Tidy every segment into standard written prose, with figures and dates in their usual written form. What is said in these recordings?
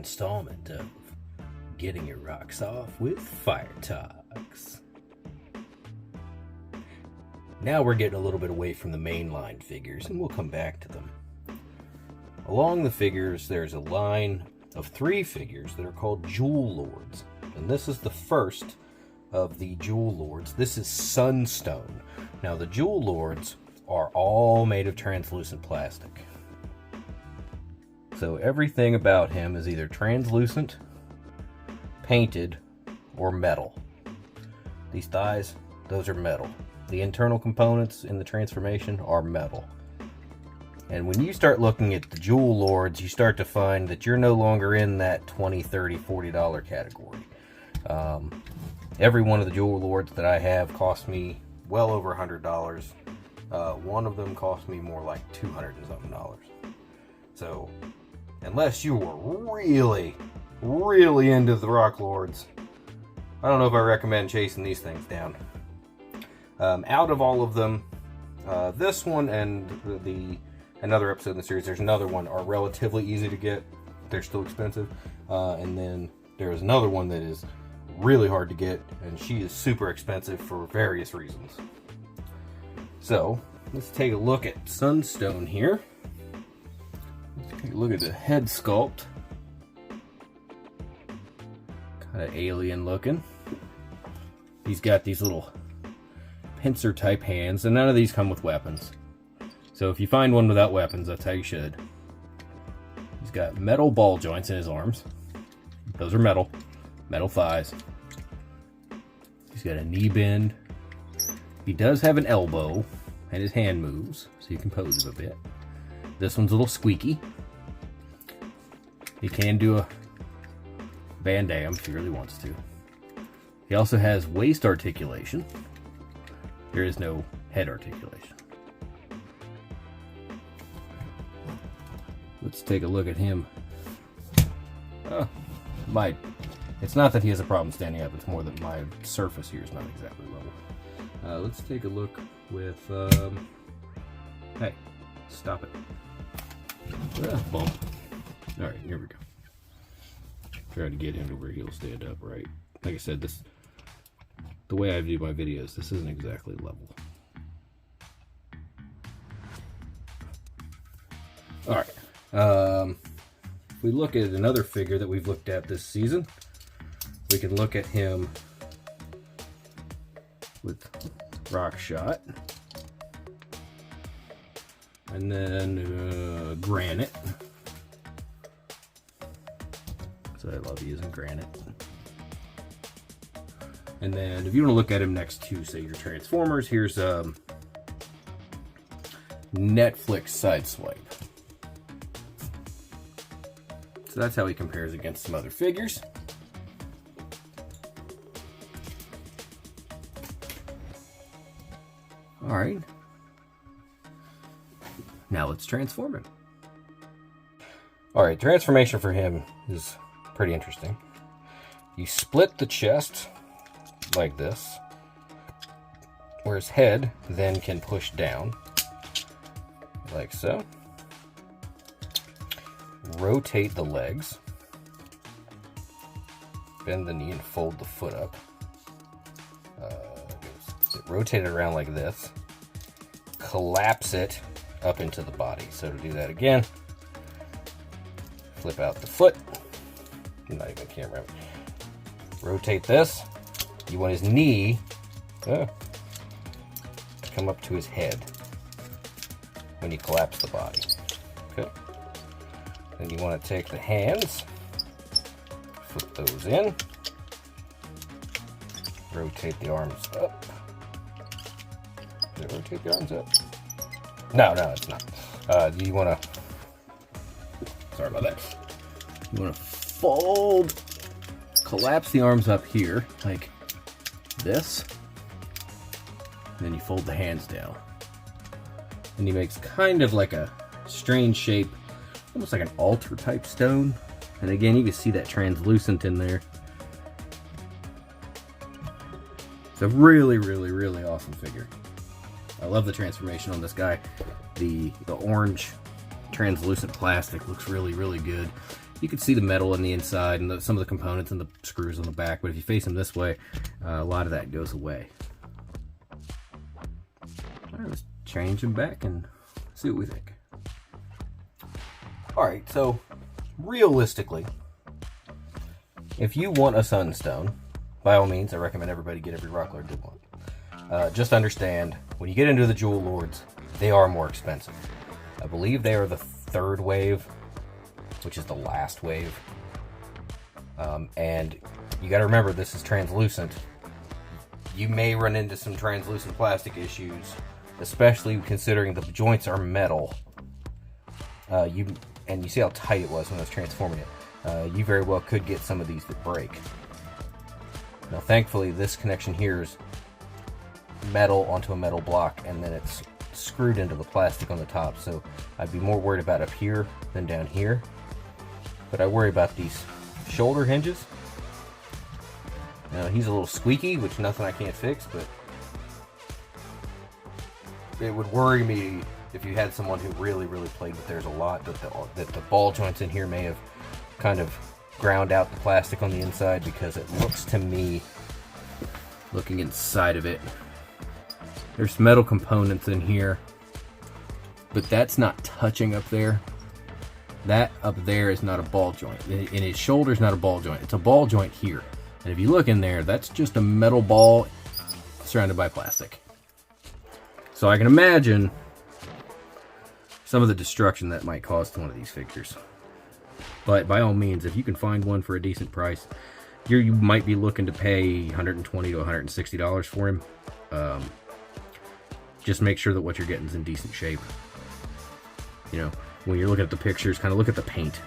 installment of Getting Your Rocks Off with Fire Talks. Now we're getting a little bit away from the mainline figures, and we'll come back to them. Along the figures, there's a line of 3 figures that are called Jewel Lords, and this is the first of the Jewel Lords. This is Sunstone. Now, the Jewel Lords are all made of translucent plastic. So everything about him is either translucent, painted, or metal. These thighs, those are metal. The internal components in the transformation are metal. And when you start looking at the Jewel Lords, you start to find that you're no longer in that $20, $30, $40 category. Every one of the Jewel Lords that I have cost me well over $100. One of them cost me more like $200 and something. So, unless you were really, really into the Rock Lords, I don't know if I recommend chasing these things down. Out of all of them, this one and another episode in the series, there's another one, are relatively easy to get. They're still expensive. And then there's another one that is really hard to get, and she is super expensive for various reasons. So, let's take a look at Sunstone here. Let's take a look at the head sculpt. Kind of alien looking. He's got these little pincer type hands, and none of these come with weapons. So if you find one without weapons, that's how you should. He's got metal ball joints in his arms. Those are metal. Metal thighs. He's got a knee bend. He does have an elbow, and his hand moves, so you can pose him a bit. This one's a little squeaky. He can do a Van Damme if he really wants to. He also has waist articulation. There is no head articulation. Let's take a look at him. Oh, it's not that he has a problem standing up, it's more that my surface here is not exactly level. Let's take a look with, hey, stop it. Bump. Alright, here we go. Try to get him to where he'll stand up right. Like I said, the way I do my videos, this isn't exactly level. Alright. If we look at another figure that we've looked at this season, we can look at him with Rock Shot. And then Granite. So I love using Granite. And then if you want to look at him next to, say, your Transformers, here's Netflix Sideswipe. So that's how he compares against some other figures. Alright. Now let's transform him. Alright, transformation for him is pretty interesting. You split the chest like this, where his head then can push down, like so. Rotate the legs, bend the knee and fold the foot up. Rotate it around like this. Collapse it up into the body. So to do that again, flip out the foot. I'm not even camera. Rotate this. You want his knee to come up to his head when you collapse the body. Okay. Then you want to take the hands, flip those in, rotate the arms up. Did it rotate the arms up? No, it's not. You want to, sorry about that. You want to fold, collapse the arms up here, like this. And then you fold the hands down. And he makes kind of like a strange shape, almost like an altar type stone. And again, you can see that translucent in there. It's a really, really, really awesome figure. I love the transformation on this guy. The orange translucent plastic looks really, really good. you can see the metal on the inside and some of the components and the screws on the back, but if you face them this way, a lot of that goes away. All right, let's change them back and see what we think. All right, so realistically, if you want a sunstone, by all means, I recommend everybody get every rock lord they want. Just understand, when you get into the Jewel Lords, they are more expensive. I believe they are the third wave, which is the last wave. And you got to remember, this is translucent. You may run into some translucent plastic issues, especially considering the joints are metal. And you see how tight it was when I was transforming it. You very well could get some of these that break. Now, thankfully, this connection here is metal onto a metal block, and then it's screwed into the plastic on the top, so I'd be more worried about up here than down here. But I worry about these shoulder hinges. Now, he's a little squeaky, which nothing I can't fix, but it would worry me if you had someone who really played with theirs a lot, that the ball joints in here may have kind of ground out the plastic on the inside, because it looks to me, looking inside of it, there's metal components in here, but that's not touching up there. That up there is not a ball joint. And his shoulder's not a ball joint. It's a ball joint here. And if you look in there, that's just a metal ball surrounded by plastic. So I can imagine some of the destruction that might cause to one of these figures. But by all means, if you can find one for a decent price, you might be looking to pay $120 to $160 for him. Just make sure that what you're getting is in decent shape. You know, when you're looking at the pictures, kind of look at the paint.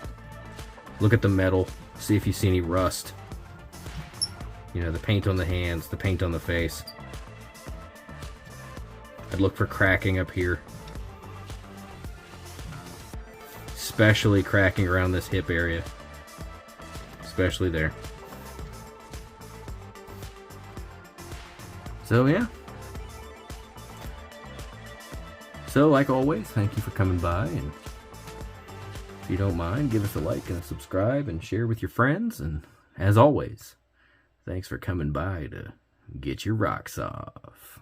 Look at the metal, see if you see any rust. You know, the paint on the hands, the paint on the face. I'd look for cracking up here. Especially cracking around this hip area. Especially there. So yeah. So like always, thank you for coming by, and if you don't mind, give us a like and a subscribe and share with your friends, and as always, thanks for coming by to get your rocks off.